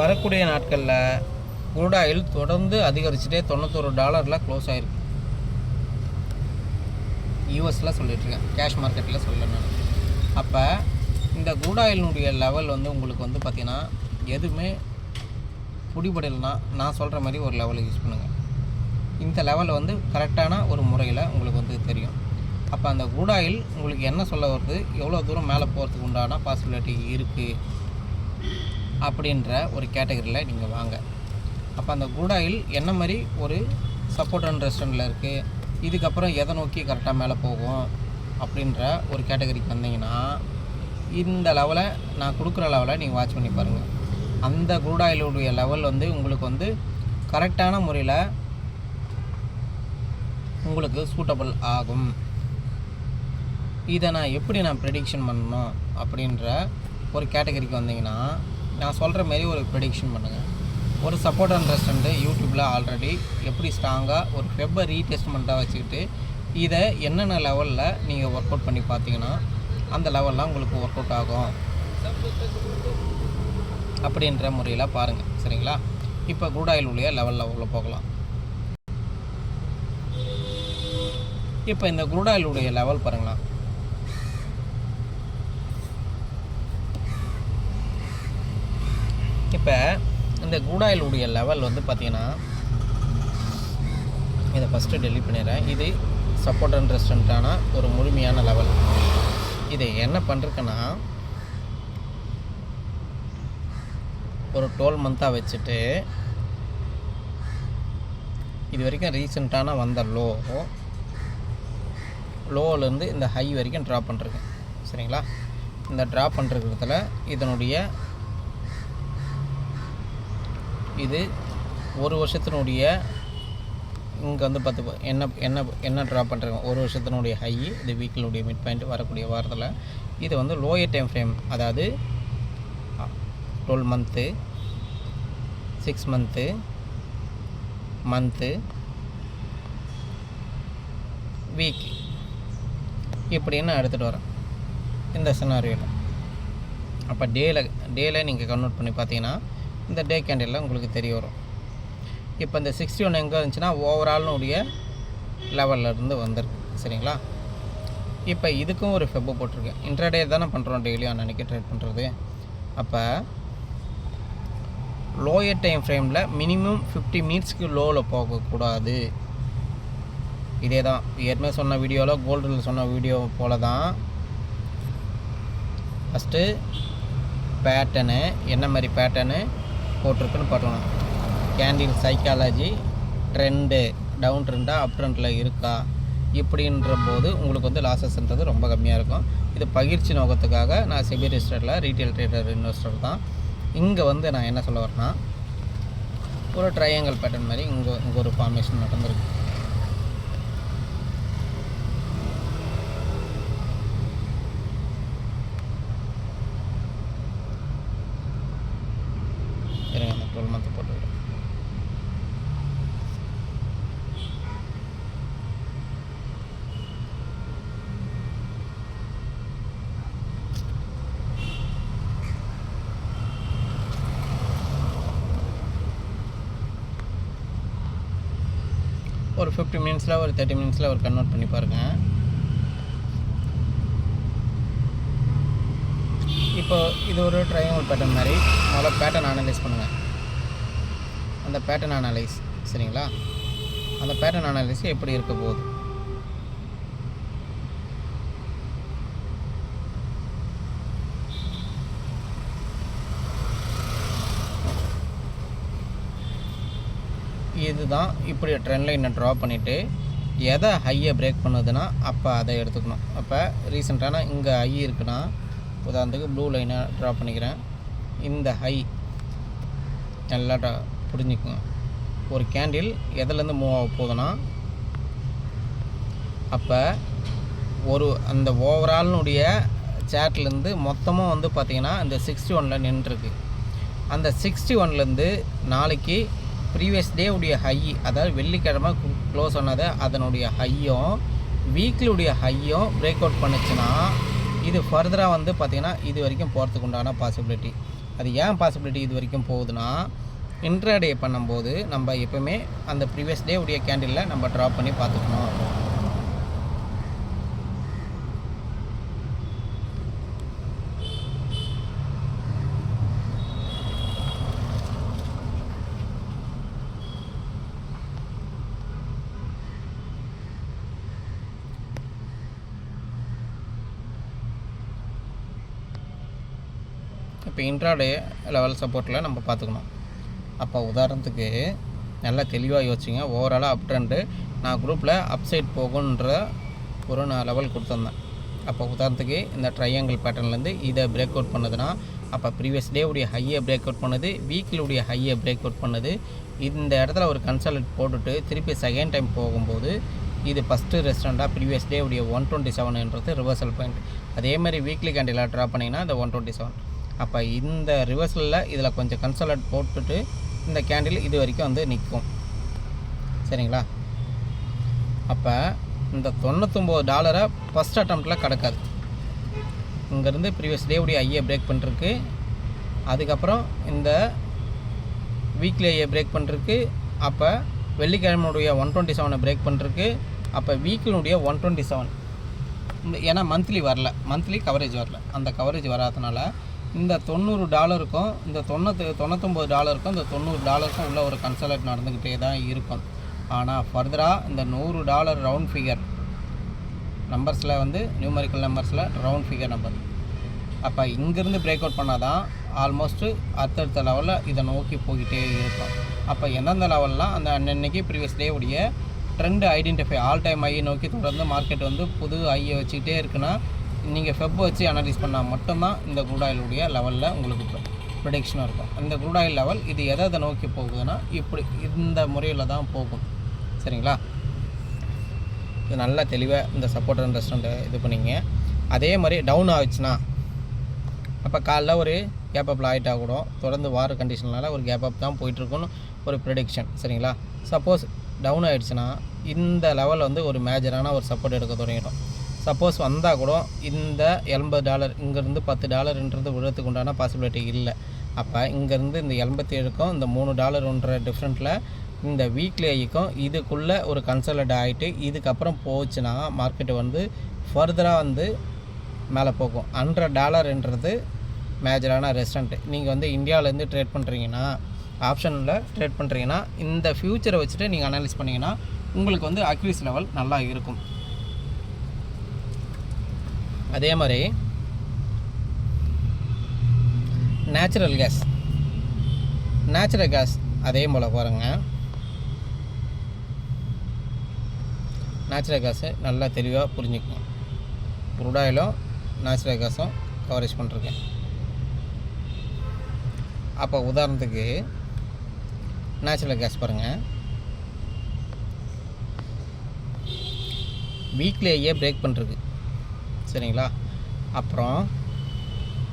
வரக்கூடிய நாட்களில் crude oil தொடர்ந்து அதிகரிச்சுட்டே $91 க்ளோஸ் ஆகிருக்கு. யூஎஸில் சொல்லிட்டுருக்கேன், கேஷ் மார்க்கெட்டில் சொல்ல நான். அப்போ இந்த க்ரூட் ஆயிலினுடைய லெவல் வந்து உங்களுக்கு வந்து பார்த்திங்கன்னா எதுவுமே பிடிபடலைன்னா நான் சொல்கிற மாதிரி ஒரு லெவலை யூஸ் பண்ணுங்கள். இந்த லெவல் வந்து கரெக்டான ஒரு முறையில் உங்களுக்கு வந்து தெரியும். அப்போ அந்த க்ரூட் ஆயில் உங்களுக்கு என்ன சொல்ல வருது, எவ்வளோ தூரம் மேலே போகிறதுக்கு உண்டான பாசிபிலிட்டி இருக்குது அப்படின்ற ஒரு கேட்டகரியில் நீங்கள் வாங்க. அப்போ அந்த க்ரூட் ஆயில் என்ன மாதிரி ஒரு சப்போர்ட் அண்ட் ரெஸ்டன்ட்டில் இருக்குது, இதுக்கப்புறம் எதை நோக்கி கரெக்டாக மேலே போகும் அப்படின்ற ஒரு கேட்டகரிக்கு வந்தீங்கன்னா இந்த லெவலை நான் கொடுக்குற லெவலை நீங்கள் வாட்ச் பண்ணி பாருங்கள். அந்த க்ரூட் ஆயிலுடைய லெவல் வந்து உங்களுக்கு வந்து கரெக்டான முறையில் உங்களுக்கு சூட்டபிள் ஆகும். இதை நான் எப்படி ப்ரெடிக்ஷன் பண்ணணும் அப்படின்ற ஒரு கேட்டகரிக்கு வந்தீங்கன்னா நான் சொல்கிற மாரி ஒரு ப்ரெடிக்ஷன் பண்ணுங்கள். ஒரு சப்போர்ட் அண்ட் ரெஸ்டன்ட்டு யூடியூப்பில் ஆல்ரெடி எப்படி ஸ்ட்ராங்காக ஒரு ஃபெப்பை ரீடெஸ்ட்மெண்ட்டாக வச்சுக்கிட்டு இதை என்னென்ன லெவலில் நீங்கள் ஒர்க் அவுட் பண்ணி பார்த்தீங்கன்னா அந்த லெவல்லாம் உங்களுக்கு ஒர்க் அவுட் ஆகும் அப்படின்ற முறையில் பாருங்கள். சரிங்களா? இப்போ க்ரூட் ஆயில் உடைய லெவலில் உள்ள போகலாம். இப்போ இந்த க்ரூட் ஆயில் உடைய லெவல் பாருங்களா, இப்போ இந்த க்ரூட் ஆயில் உடைய லெவல் வந்து பார்த்திங்கன்னா இதை ஃபஸ்ட்டு டெலீட் பண்ணிடுறேன். இது சப்போர்ட் அண்ட் ரெஸ்டன்ட்டான ஒரு முழுமையான லெவல். இதை என்ன பண்ணுறதுன்னா ஒரு 12 மந்த்தாக வச்சுட்டு இது வரைக்கும் ரீசெண்டான வந்த லோவிலேருந்து இந்த ஹை வரைக்கும் ட்ராப் பண்ணுறேன். சரிங்களா? இந்த ட்ராப் பண்ணுறதுல இதனுடைய இது ஒரு வருஷத்தினுடைய இங்கே வந்து என்ன ட்ராப் பண்ணுறேங்க, ஒரு வருஷத்தினுடைய ஹை, இது வீக்கினுடைய மிட் பாயிண்ட் வரக்கூடிய வாரத்தில் இது வந்து லோயர் டைம் ஃப்ரேம், அதாவது 12 மந்த்து, 6 மந்த்து, வீக் இப்படின்னு எடுத்துகிட்டு வரேன் இந்த சினாரியோவில். அப்போ டேயில் நீங்கள் கன்வெர்ட் பண்ணி பார்த்தீங்கன்னா இந்த டே கேண்டிலில் உங்களுக்கு தெரிய வரும். இப்போ இந்த 61 எங்கே இருந்துச்சுன்னா ஓவரால்னுடைய லெவலில் இருந்து வந்திருக்கு. சரிங்களா? இப்போ இதுக்கும் ஒரு ஃபெப்பை போட்டிருக்கேன். இன்ட்ராடே தானே பண்ணுறோம், டெய்லியும் அன்றைக்கி ட்ரேட் பண்ணுறது. அப்போ லோயர் டைம் ஃப்ரேமில் மினிமம் 50 மினிட்ஸ்க்கு லோவில் போகக்கூடாது. இதே தான் ஏற்கனவே சொன்ன வீடியோவில், கோல்டில் சொன்ன வீடியோ போல தான். ஃபஸ்ட்டு பேட்டர்னு என்ன மாதிரி பேட்டர்னு போட்டிருக்குன்னு பார்க்கணும். கேண்டில் சைக்காலஜி, ட்ரெண்டு டவுன் ட்ரெண்டாக அப் ட்ரெண்டில் இருக்கா இப்படின்ற போது உங்களுக்கு வந்து லாஸஸ்ன்றது ரொம்ப கம்மியாக இருக்கும். இது பகிர்ச்சி நோக்கத்துக்காக நான் செபி ரிஜிஸ்டரில் ரீட்டைல் ட்ரேடர் இன்வெஸ்டர் தான். இங்கே வந்து நான் என்ன சொல்ல வரேன்னா ஒரு ட்ரையாங்கிள் பேட்டர்ன் மாதிரி இங்கே ஒரு ஃபார்மேஷன் நடந்திருக்கு. இருங்க, 12 மந்த் போட்டுக்கிறேன். ஒரு 50 மினிட்ஸில் ஒரு 30 மினிட்ஸில் ஒரு கன்வெர்ட் பண்ணி பாருங்கள். இப்போ இது ஒரு ட்ரையாங்கிள் பேட்டர்ன் மாதிரி முதல்ல பேட்டர்ன் அனலைஸ் பண்ணுங்கள். அந்த பேட்டர்ன் அனலைஸ், சரிங்களா? அந்த பேட்டர்ன் அனலைஸ் எப்படி இருக்க போகுது, இதுதான். இப்படி ட்ரெண்ட் லைனை ட்ரா பண்ணிவிட்டு எதை ஹையை பிரேக் பண்ணுதுன்னா அப்போ அதை எடுத்துக்கணும். அப்போ ரீசெண்டான இங்கே ஹை இருக்குன்னா உதாரணத்துக்கு ப்ளூ லைனை ட்ரா பண்ணிக்கிறேன். இந்த ஹை நல்லா புரிஞ்சுக்குங்க. ஒரு கேண்டில் எதுலேருந்து மூவ் ஆக போகுதுன்னா அப்போ அந்த ஓவரால்னுடைய சேட்லேருந்து மொத்தமாக வந்து பார்த்திங்கன்னா இந்த 61 நின்றுருக்கு. அந்த 61லேருந்து நாளைக்கு ப்ரீவியஸ் டே உடைய ஹை, அதாவது வெள்ளிக்கிழமை க்ளோஸ் ஆனதை அதனுடைய ஹையும் வீக்லியுடைய ஹையும் பிரேக் அவுட் பண்ணிச்சுன்னா இது ஃபர்தராக வந்து பார்த்திங்கன்னா இது வரைக்கும் போகிறதுக்கு உண்டான பாசிபிலிட்டி. அது ஏன் பாசிபிலிட்டி இது வரைக்கும் போகுதுன்னா, இன்ட்ராடே பண்ணும்போது நம்ம எப்போவுமே அந்த ப்ரீவியஸ் டே உடைய கேண்டிலில் நம்ம ட்ராப் பண்ணி பார்த்துக்கணும். இப்போ இன்ட்ராடே லெவல் சப்போர்ட்டில் நம்ம பார்த்துக்கணும். அப்போ உதாரணத்துக்கு நல்லா தெளிவாக யோசிச்சிங்க. ஓவராலாக அப் ட்ரெண்டு நான் குரூப்பில் அப்சைட் போகுன்ற ஒரு நான் லெவல் கொடுத்துருந்தேன். அப்போ உதாரணத்துக்கு இந்த ட்ரையாங்கிள் பேட்டர்ன்லேருந்து இதை பிரேக் அவுட் பண்ணுதுன்னா, அப்போ ப்ரீவியஸ் டே உடைய ஹையை பிரேக் அவுட் பண்ணுது, வீக்கிலுடைய ஹையை பிரேக் அவுட் பண்ணுது. இந்த இடத்துல ஒரு கன்சாலிடேட் போட்டுட்டு திருப்பி செகண்ட் டைம் போகும்போது இது ஃபஸ்ட்டு ரெஸ்டாரண்ட்டாக ப்ரீவியஸ் டே உடைய 127ன்றது ரிவர்சல் பாயிண்ட். அதேமாதிரி வீக்லி கேண்டிலாக ட்ரா பண்ணிங்கன்னா இந்த 127. அப்போ இந்த ரிவர்சலில் இதில் கொஞ்சம் கன்சாலிடேட் போட்டுட்டு இந்த கேண்டில் இது வரைக்கும் வந்து நிற்கும். சரிங்களா? அப்போ இந்த $99 ஃபஸ்ட் அட்டம்ப்டில் கிடக்காது. இங்கேருந்து ப்ரீவியஸ் டே உடைய ஐயை பிரேக் பண்ணிருக்கு, அதுக்கப்புறம் இந்த வீக்லி ஐயை பிரேக் பண்ணிருக்கு, அப்போ வெள்ளிக்கிழமையுடைய 127 பிரேக் பண்ணிருக்கு, அப்போ வீக்கினுடைய 127. ஏன்னா மந்த்லி வரல, மந்த்லி கவரேஜ் வரல. அந்த கவரேஜ் வராதனால இந்த $90க்கும் இந்த $99க்கும் இந்த $90க்கும் உள்ள ஒரு கன்சாலிடேட் நடந்துக்கிட்டே தான் இருக்கும். ஆனால் ஃபர்தராக இந்த $100 ரவுண்ட் ஃபிகர் நம்பர்ஸில் வந்து நியூமரிக்கல் நம்பர்ஸில் ரவுண்ட் ஃபிகர் நம்பர். அப்போ இங்கேருந்து பிரேக் அவுட் பண்ணால் தான் ஆல்மோஸ்ட்டு அடுத்தடுத்த லெவலில் இதை நோக்கி போய்கிட்டே இருக்கும். அப்போ எந்தெந்த லெவல்லாம் அந்த அன்னைக்கு ப்ரீவியஸ் டே உடைய ட்ரெண்டு ஐடென்டிஃபை ஆல் டைம் ஐயை நோக்கி தொடர்ந்து மார்க்கெட் வந்து புது ஐயை வச்சுக்கிட்டே இருக்குன்னா, நீங்கள் ஃபெப் வச்சு அனலைஸ் பண்ணால் மட்டும்தான் இந்த க்ரூட் ஆயிலுடைய லெவலில் உங்களுக்கு ப்ரெடிக்ஷனாக இருக்கும். இந்த க்ரூட் ஆயில் லெவல் இது எதை நோக்கி போகுதுன்னா இப்படி இந்த முறையில் தான் போகும். சரிங்களா? இது நல்லா தெளிவாக இந்த சப்போர்ட் அண்ட் ரெஸ்டாரண்ட்டை இது பண்ணிங்க. அதே மாதிரி டவுன் ஆகிடுச்சுன்னா, அப்போ காலைல ஒரு கேப் அப்பில் ஆகிட்டா கூட தொடர்ந்து வார கண்டிஷனால் ஒரு கேப் அப் தான் போயிட்டுருக்குன்னு ஒரு ப்ரெடிக்ஷன். சரிங்களா? சப்போஸ் டவுன் ஆகிடுச்சுன்னா இந்த லெவல் வந்து ஒரு மேஜரான ஒரு சப்போர்ட் எடுக்க தொடங்கிடும். சப்போஸ் வந்தால் கூட இந்த $80 இங்கேருந்து $10ன்றது விழுறதுக்கு உண்டான பாசிபிலிட்டி இல்லை. அப்போ இங்கேருந்து இந்த 87க்கும் இந்த $3ன்ற டிஃப்ரெண்ட்டில் இந்த வீக்லி ஐக்கும் இதுக்குள்ளே ஒரு கன்சாலிடேட் ஆகிட்டு இதுக்கப்புறம் போச்சுன்னா மார்க்கெட்டு வந்து ஃபர்தராக வந்து மேலே போகும். $100ன்றது மேஜரான ரெஸ்டாரண்ட்டு. நீங்கள் வந்து இந்தியாவிலேருந்து ட்ரேட் பண்ணுறீங்கன்னா, ஆப்ஷனில் ட்ரேட் பண்ணுறீங்கன்னா, இந்த ஃப்யூச்சரை வச்சுட்டு நீங்கள் அனலைஸ் பண்ணிங்கன்னா உங்களுக்கு வந்து அக்யூரசி லெவல் நல்லா இருக்கும். அதே மாதிரி நேச்சுரல் கேஸ் அதே போல் பாருங்கள். நேச்சுரல் கேஸு நல்லா தெளிவாக புரிஞ்சுக்கணும். க்ரூட் ஆயிலும் நேச்சுரல் கேஸும் கவரேஜ் பண்ணிருக்கேன். அப்போ உதாரணத்துக்கு நேச்சுரல் கேஸ் பாருங்கள், வீக்லியே பிரேக் பண்ணிருக்கு. சரிங்களா? அப்புறம்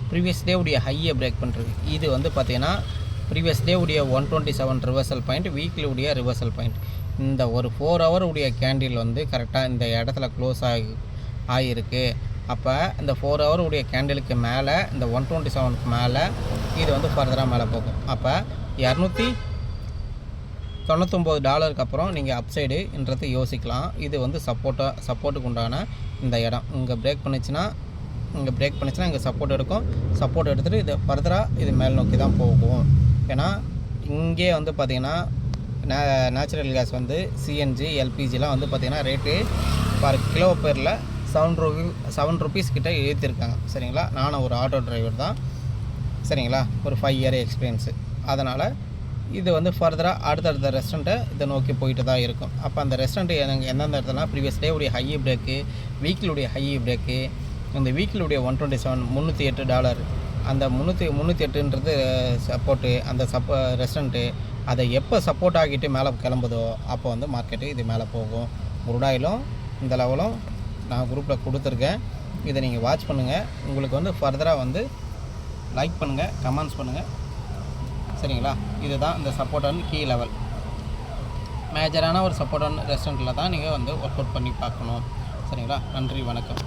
ப்ரீவியஸ் டே உடைய ஹையை பிரேக் பண்ணிருக்கு. இது வந்து பார்த்திங்கன்னா ப்ரீவியஸ் டே உடைய 127 ரிவர்சல் பாயிண்ட், வீக்லி உடைய ரிவர்சல் பாயிண்ட். இந்த ஒரு 4 hour உடைய கேண்டில் வந்து கரெக்டாக இந்த இடத்துல க்ளோஸ் ஆகிருக்கு. அப்போ இந்த 4 hour உடைய கேண்டிலுக்கு மேலே இந்த 127க்கு மேலே இது வந்து ஃபர்தராக மேலே போகும். அப்போ $299 அப்புறம் நீங்கள் அப்சைடுன்றது யோசிக்கலாம். இது வந்து சப்போர்ட்டுக்கு உண்டான இந்த இடம் இங்கே பிரேக் பண்ணிச்சுன்னா இங்கே சப்போர்ட் எடுக்கும். சப்போர்ட் எடுத்துகிட்டு இது ஃபர்தராக இது மேல் நோக்கி தான் போகும். ஏன்னா இங்கே வந்து பார்த்திங்கன்னா நேச்சுரல் கேஸ் வந்து சிஎன்ஜி எல்பிஜிலாம் வந்து பார்த்திங்கன்னா ரேட்டு பர் கிலோ பேரில் $7 கிட்ட ஏற்றிருக்காங்க. சரிங்களா? நானும் ஒரு ஆட்டோ டிரைவர் தான். சரிங்களா? ஒரு 5 year எக்ஸ்பீரியன்ஸு. அதனால் இது வந்து ஃபர்தராக அடுத்தடுத்த ரெஸ்டாரண்ட்டை இதை நோக்கி போயிட்டு தான் இருக்கும். அப்போ அந்த ரெஸ்டாரண்ட்டு எனக்கு எந்தெந்த இடத்துலனா ப்ரீவியஸ் டே உடைய ஹை பிரேக்கு, வீக்கிலுடைய ஹை பிரேக்கு, இந்த வீக்கிலுடைய 127 $308 அந்த 308ன்றது சப்போர்ட்டு. அந்த ரெஸ்டாரண்ட்டு அதை எப்போ சப்போர்ட் ஆகிட்டு மேலே கிளம்புதோ அப்போ வந்து மார்க்கெட்டு இது மேலே போகும். க்ரூட் ஆயிலும் இந்த லெவலும் நான் குரூப்பில் கொடுத்துருக்கேன். இதை நீங்கள் வாட்ச் பண்ணுங்கள். உங்களுக்கு வந்து ஃபர்தராக வந்து லைக் பண்ணுங்கள், கமெண்ட்ஸ் பண்ணுங்கள். சரிங்களா? இதுதான் இந்த சப்போர்ட் அண்ட் கீ லெவல். மேஜரான ஒரு சப்போர்ட் அண்ட் ரெஸ்டாரண்ட்டில் தான் நீங்கள் வந்து ஒர்க் அவுட் பண்ணி பார்க்கணும். சரிங்களா? நன்றி, வணக்கம்.